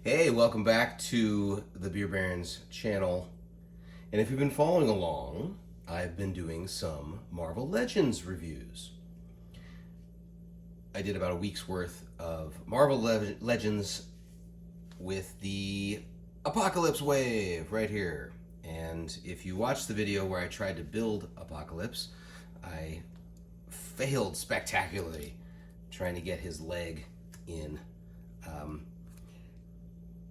Hey, welcome back to the Beer Barons channel. And if you've been following along, I've been doing some Marvel Legends reviews. I did about a week's worth of Marvel Legends with the Apocalypse Wave right here. And if you watched the video where I tried to build Apocalypse, I failed spectacularly trying to get his leg in.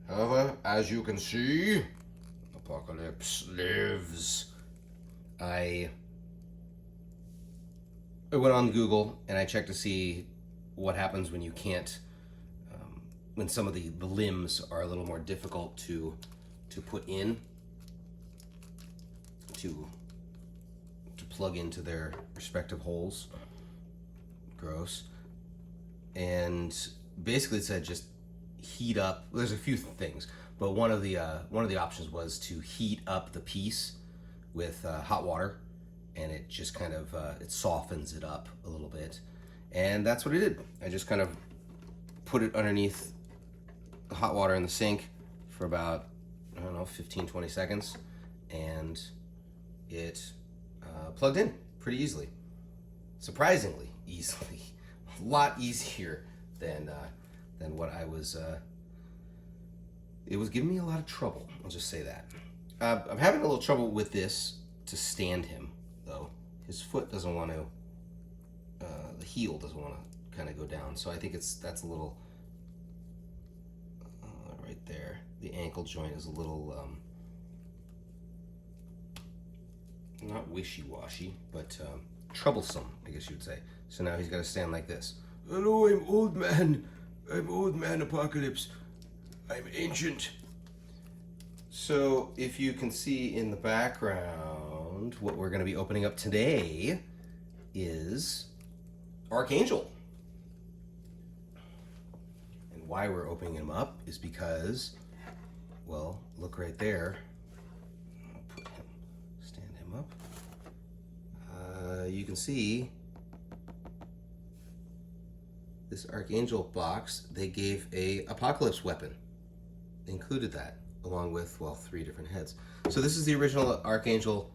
However, as you can see, Apocalypse lives. I went on Google and I checked to see what happens when you can't, when some of the limbs are a little more difficult to put in, to plug into their respective holes. Gross. And basically it said just heat up. There's a few things, but one of the options was to heat up the piece with hot water, and it just kind of it softens it up a little bit, and that's what I did. I just kind of put it underneath the hot water in the sink for about, I don't know, 15-20 seconds, and it plugged in pretty easily, surprisingly easily. A lot easier than what I was. It was giving me a lot of trouble. I'll just say that. I'm having a little trouble with this to stand him, though. His foot doesn't want to. The heel doesn't want to kind of go down. So I think that's a little right there. The ankle joint is a little not wishy-washy, but troublesome, I guess you would say. So now he's got to stand like this. Hello, I'm old man. I'm old man Apocalypse. I'm ancient. So if you can see in the background, what we're going to be opening up today is Archangel. And why we're opening him up is because, well, look right there. I'll put him, stand him up. You can see this Archangel box. They gave a Apocalypse weapon. They included that along with, well, 3 different heads. So this is the original Archangel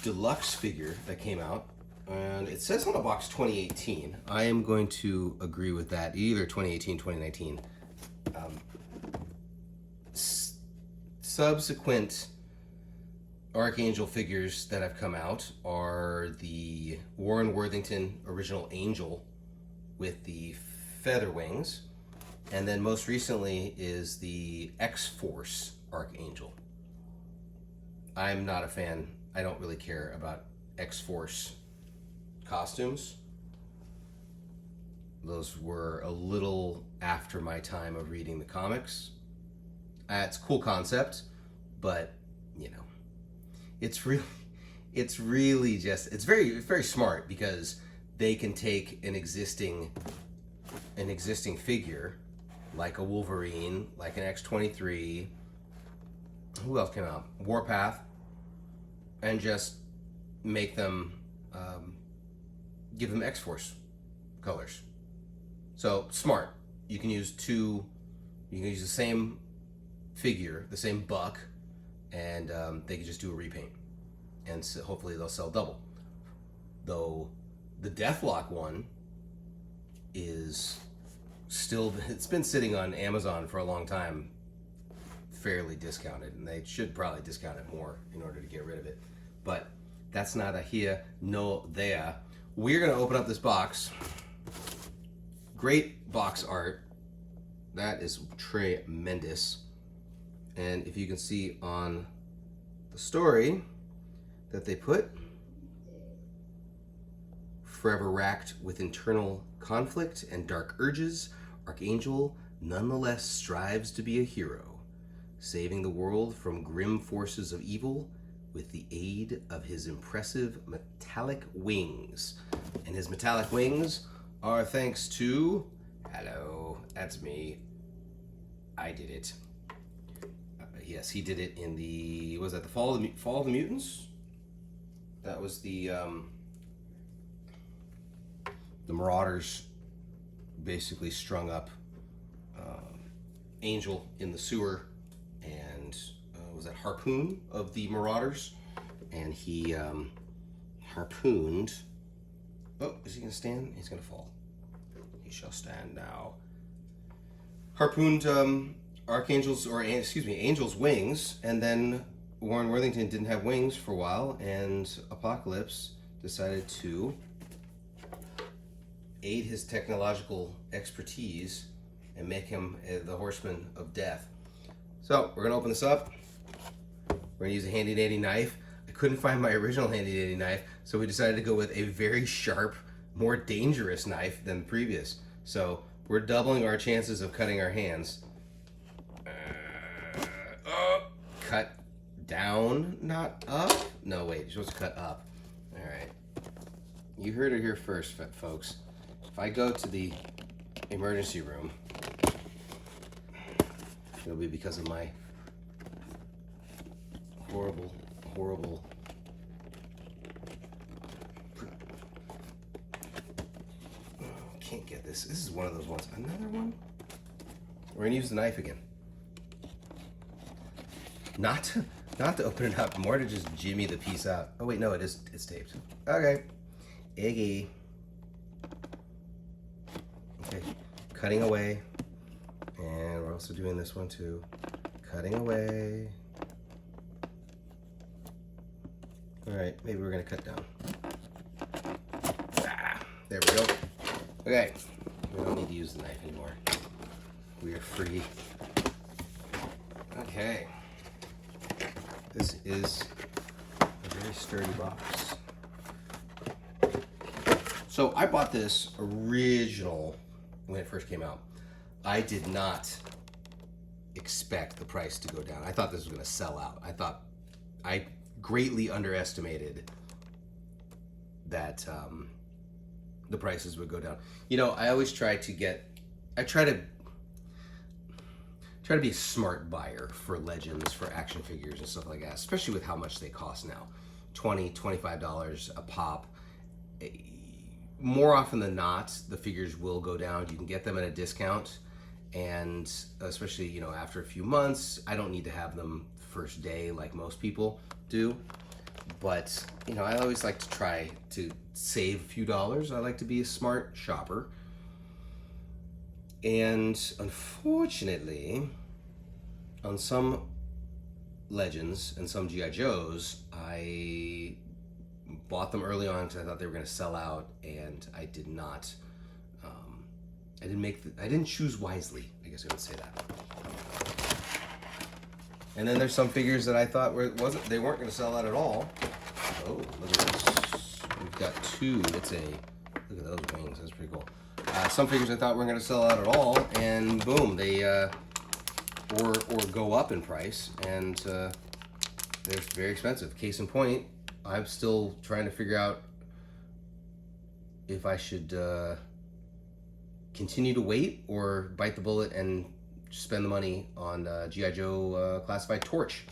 deluxe figure that came out, and it says on the box 2018. I am going to agree with that, either 2018, 2019. Subsequent Archangel figures that have come out are the Warren Worthington original Angel with the feather wings, and then most recently is the X-Force Archangel. I'm not a fan. I don't really care about X-Force costumes. Those were a little after my time of reading the comics. It's a cool concept, but you know, it's really just, it's very smart, because they can take an existing figure like a Wolverine, like an X-23, who else came out? Warpath, and just make them, give them X-Force colors. So smart. You can use the same figure, the same buck, and they can just do a repaint, and so hopefully they'll sell double. Though the Deathlock one is still, it's been sitting on Amazon for a long time, fairly discounted, and they should probably discount it more in order to get rid of it. But that's neither here nor there. We're gonna open up this box. Great box art. That is tremendous. And if you can see on the story that they put, forever racked with internal conflict and dark urges, Archangel nonetheless strives to be a hero, saving the world from grim forces of evil with the aid of his impressive metallic wings. And his metallic wings are thanks to, hello, that's me. I did it. Yes, he did it in the, was that the Fall of the Mutants? That was the Marauders basically strung up Angel in the sewer, and was that Harpoon of the Marauders, and he harpooned. Oh, is he gonna stand? He's gonna fall. He shall stand now. Harpooned Angel's wings, and then Warren Worthington didn't have wings for a while, and Apocalypse decided to aid his technological expertise and make him the Horseman of Death. So we're gonna open this up. We're gonna use a handy dandy knife. I couldn't find my original handy dandy knife, so we decided to go with a very sharp, more dangerous knife than the previous. So we're doubling our chances of cutting our hands. Cut down, not up? No, wait, you're supposed to cut up. All right. You heard it here first, folks. If I go to the emergency room, it'll be because of my horrible can't get this. This is one of those ones. Another one? We're gonna use the knife again. Not to open it up, more to just jimmy the piece out. Oh wait, no, it's taped. Okay. Iggy. Okay, cutting away. And we're also doing this one too. Cutting away. All right, maybe we're gonna cut down. There we go. Okay, we don't need to use the knife anymore. We are free. Okay. This is a very sturdy box. So I bought this original when it first came out. I did not expect the price to go down. I thought this was going to sell out. I greatly underestimated that the prices would go down. You know, I always try to be a smart buyer for Legends, for action figures and stuff like that, especially with how much they cost now. $20, $25 a pop. More often than not, the figures will go down. You can get them at a discount, and especially, you know, after a few months. I don't need to have them first day like most people do, but you know, I always like to try to save a few dollars. I like to be a smart shopper, and unfortunately, on some Legends and some G.I. Joes, I bought them early on because I thought they were going to sell out, and I did not. I didn't choose wisely, I guess I would say that. And then there's some figures that I thought they weren't going to sell out at all. Oh, look at this. We've got two. Look at those wings. That's pretty cool. Some figures I thought weren't going to sell out at all, and boom, they or go up in price, and they're very expensive. Case in point, I'm still trying to figure out if I should continue to wait or bite the bullet and spend the money on G.I. Joe Classified Torch.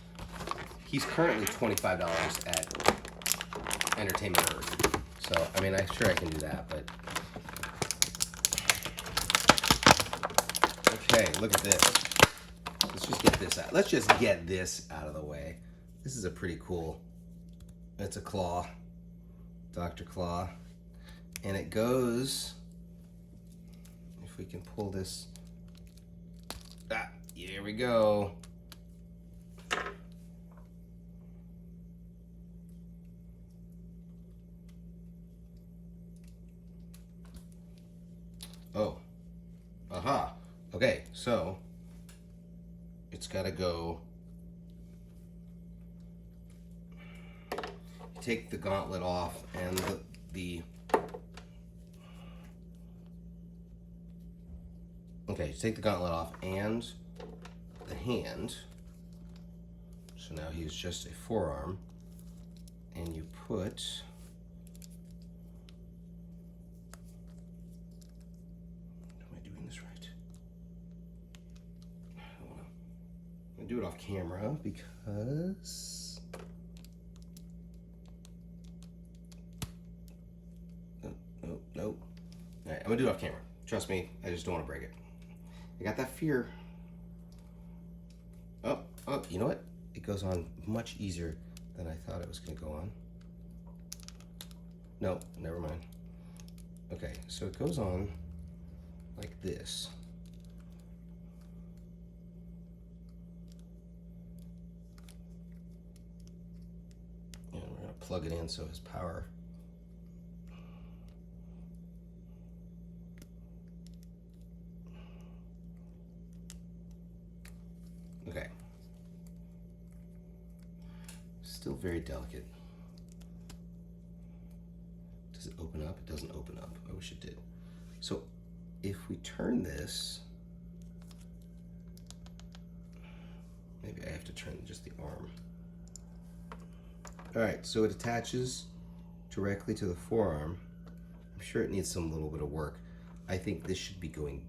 He's currently $25 at Entertainment Earth. So, I mean, I'm sure I can do that, but... Okay, look at this. Let's just get this out. Let's just get this out of the way. This is a pretty cool... It's a claw. Dr. Claw. And it goes... If we can pull this... Here we go. Oh. Aha. Okay, so it's got to go. Take the gauntlet off, and okay, take the gauntlet off and the hand. So now he's just a forearm, and you put do it off camera because nope. All right, I'm gonna do it off camera. Trust me, I just don't want to break it. I got that fear. Oh, you know what? It goes on much easier than I thought it was going to go on. No, never mind. Okay, so it goes on like this. And we're going to plug it in so his power. Okay. Still very delicate. Does it open up? It doesn't open up. I wish it did. So if we turn this, maybe I have to turn just the arm. All right, so it attaches directly to the forearm. I'm sure it needs some little bit of work. I think this should be going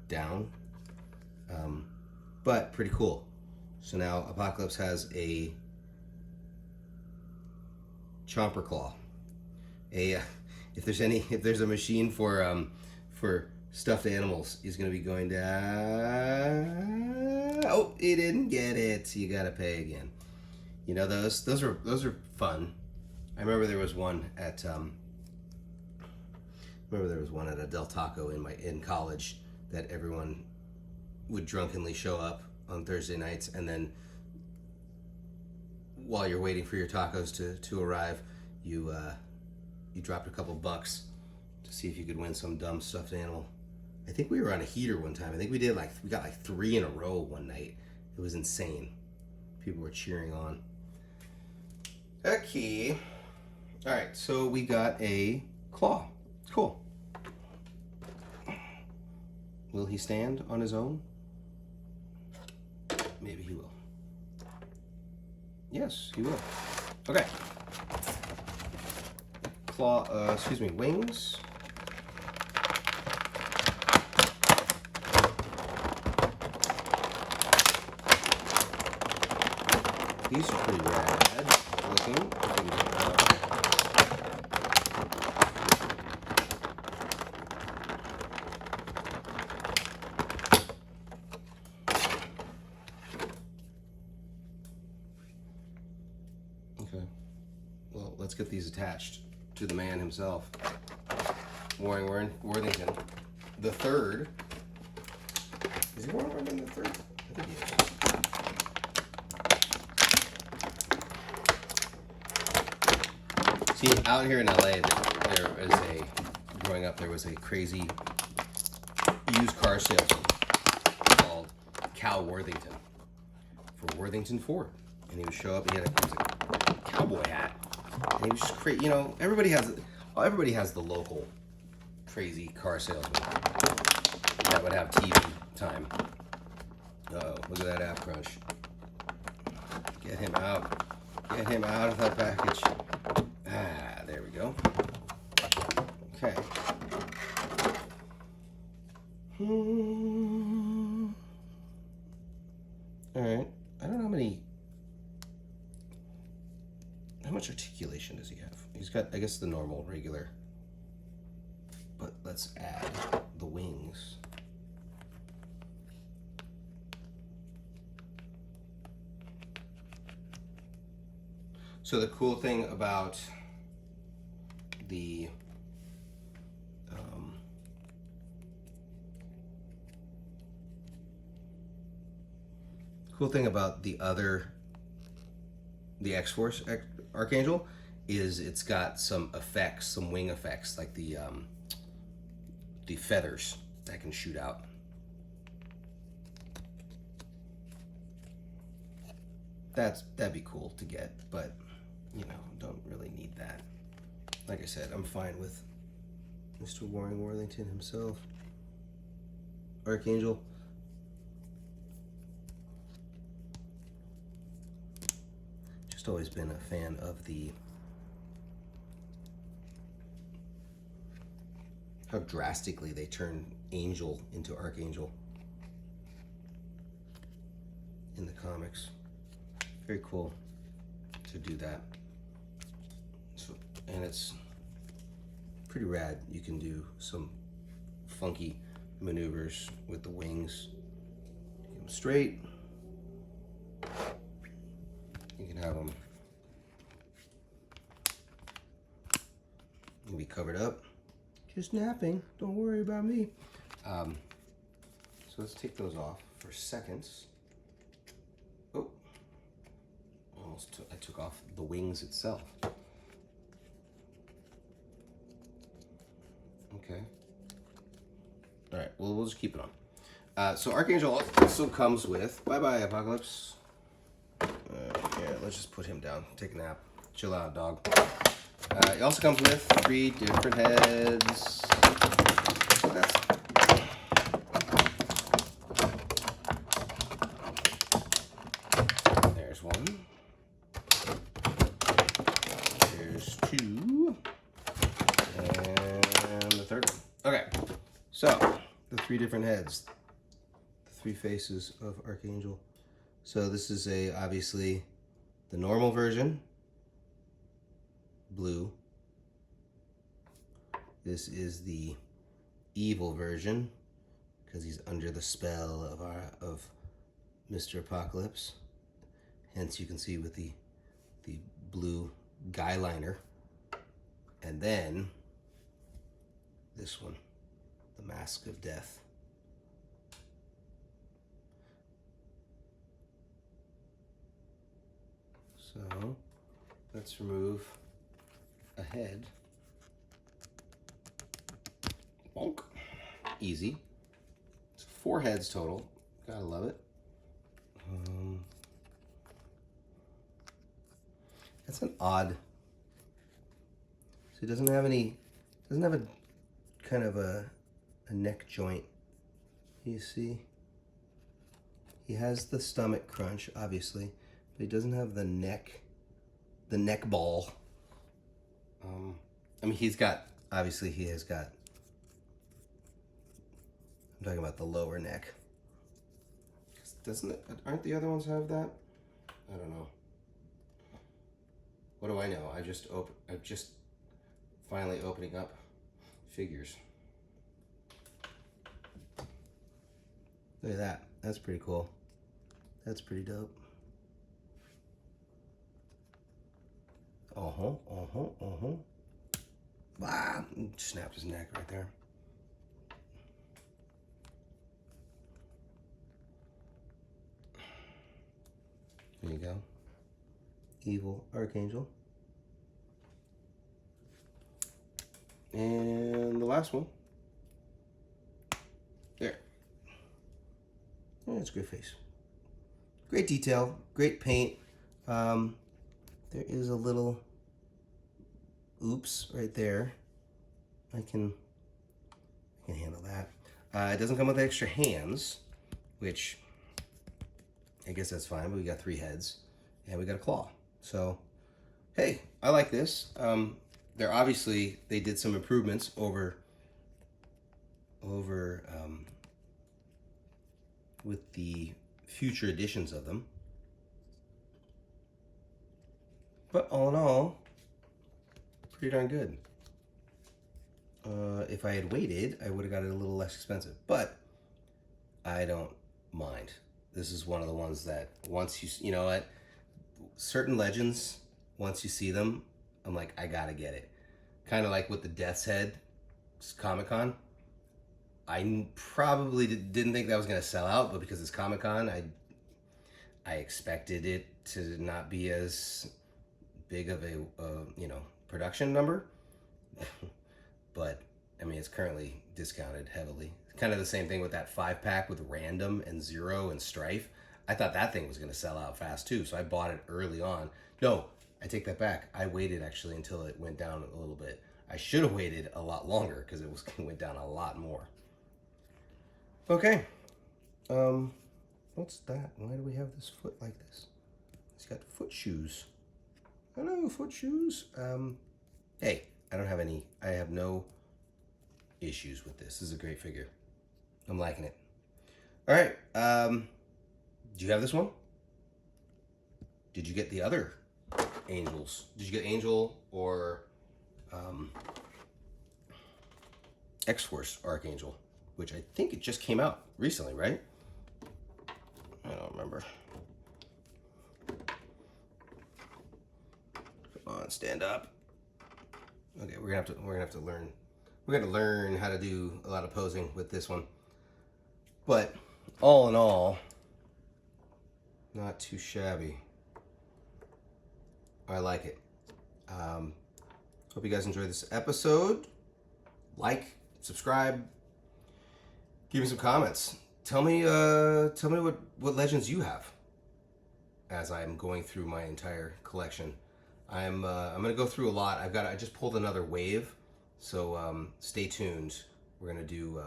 down, but pretty cool. So now Apocalypse has a chomper claw. If there's a machine for stuffed animals, he's gonna be going down. Oh, he didn't get it. You gotta pay again. You know, those are fun. I remember there was one at a Del Taco in college that everyone would drunkenly show up on Thursday nights, and then while you're waiting for your tacos to arrive, you dropped a couple bucks to see if you could win some dumb stuffed animal. I think we were on a heater one time. I think we got like 3 in a row one night. It was insane. People were cheering on. Okay. All right, so we got a claw. Cool. Will he stand on his own? Maybe he will. Yes, he will. Okay. Wings. These are pretty rad looking. Okay. Well, let's get these attached to the man himself, Warren Worthington III. Is he Warren Worthington III? I think he is. See, out here in LA, growing up, there was a crazy used car salesman called Cal Worthington for Worthington Ford. And he would show up, he was a cowboy hat. And he was just crazy. You know, everybody has the local crazy car salesman that would have TV time. Uh-oh, look at that app crunch. Get him out. Get him out of that package. Ah, there we go. Okay. All right. I don't know how much articulation does he have? He's got, I guess, the normal, regular. But let's add the wings. So the cool thing about the the X-Force Archangel is it's got some effects, some wing effects, like the feathers that can shoot out. That'd be cool to get, but you know, don't really need that. Like I said, I'm fine with Mr. Warren Worthington himself. Archangel. Just always been a fan of how drastically they turn Angel into Archangel in the comics. Very cool to do that. So, and it's pretty rad. You can do some funky maneuvers with the wings. Get them straight. You can have them. You can be covered up. Just napping. Don't worry about me. So let's take those off for seconds. Oh, I took off the wings itself. Okay. All right. Well, we'll just keep it on. So Archangel also comes with. Bye bye, Apocalypse. Yeah, let's just put him down. Take a nap. Chill out, dog. It also comes with 3 different heads. So there's one. There's 2. And the third one. Okay. So, the 3 different heads. The 3 faces of Archangel. So this is obviously the normal version. Blue. This is the evil version because he's under the spell of Mr. Apocalypse. Hence, you can see with the blue guy liner, and then this one, the Mask of Death. So let's remove a head. Bonk. Easy. It's 4 heads total. Gotta love it. That's an odd. So he doesn't have a kind of a neck joint. You see? He has the stomach crunch, obviously, but he doesn't have the neck ball. I mean, obviously he has got, I'm talking about the lower neck. Aren't the other ones have that? I don't know. What do I know? I'm just finally opening up figures. Look at that. That's pretty cool. That's pretty dope. Wow, snapped his neck right there. There you go. Evil Archangel. And the last one. There. That's a great face. Great detail, great paint. There is a little oops right there. I can handle that. It doesn't come with extra hands, which I guess that's fine, but we got 3 heads and we got a claw. So, hey, I like this. They did some improvements over with the future editions of them. But all in all, pretty darn good. If I had waited, I would have got it a little less expensive, but I don't mind. This is one of the ones that once you know what, certain legends, once you see them, I'm like, I gotta get it. Kind of like with the Death's Head Comic-Con. I probably didn't think that was gonna sell out, but because it's Comic-Con, I expected it to not be as big of a production number. But I mean, it's currently discounted heavily. Kind of the same thing with that 5-pack with Random and Zero and Strife. I thought that thing was going to sell out fast too, so I bought it early on. No, I take that back. I waited actually until it went down a little bit. I should have waited a lot longer because it went down a lot more. Okay. What's that? Why do we have this foot like this? It's got foot shoes. Hello, foot shoes. Hey, I have no issues with this. This is a great figure. I'm liking it. All right. Do you have this one? Did you get the other Angels? Did you get Angel or X-Force Archangel? Which I think it just came out recently, right? I don't remember. Come on, stand up. Okay, we're gonna have to learn. We're gonna learn how to do a lot of posing with this one. But all in all, not too shabby. I like it. Hope you guys enjoyed this episode. Like, subscribe, give me some comments. Tell me what legends you have. As I'm going through my entire collection, I'm gonna go through a lot. I just pulled another wave, so stay tuned. We're gonna do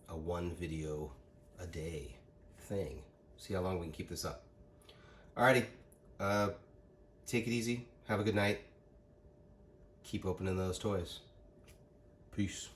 a 1 video a day thing. See how long we can keep this up. Alrighty, take it easy. Have a good night. Keep opening those toys. Peace.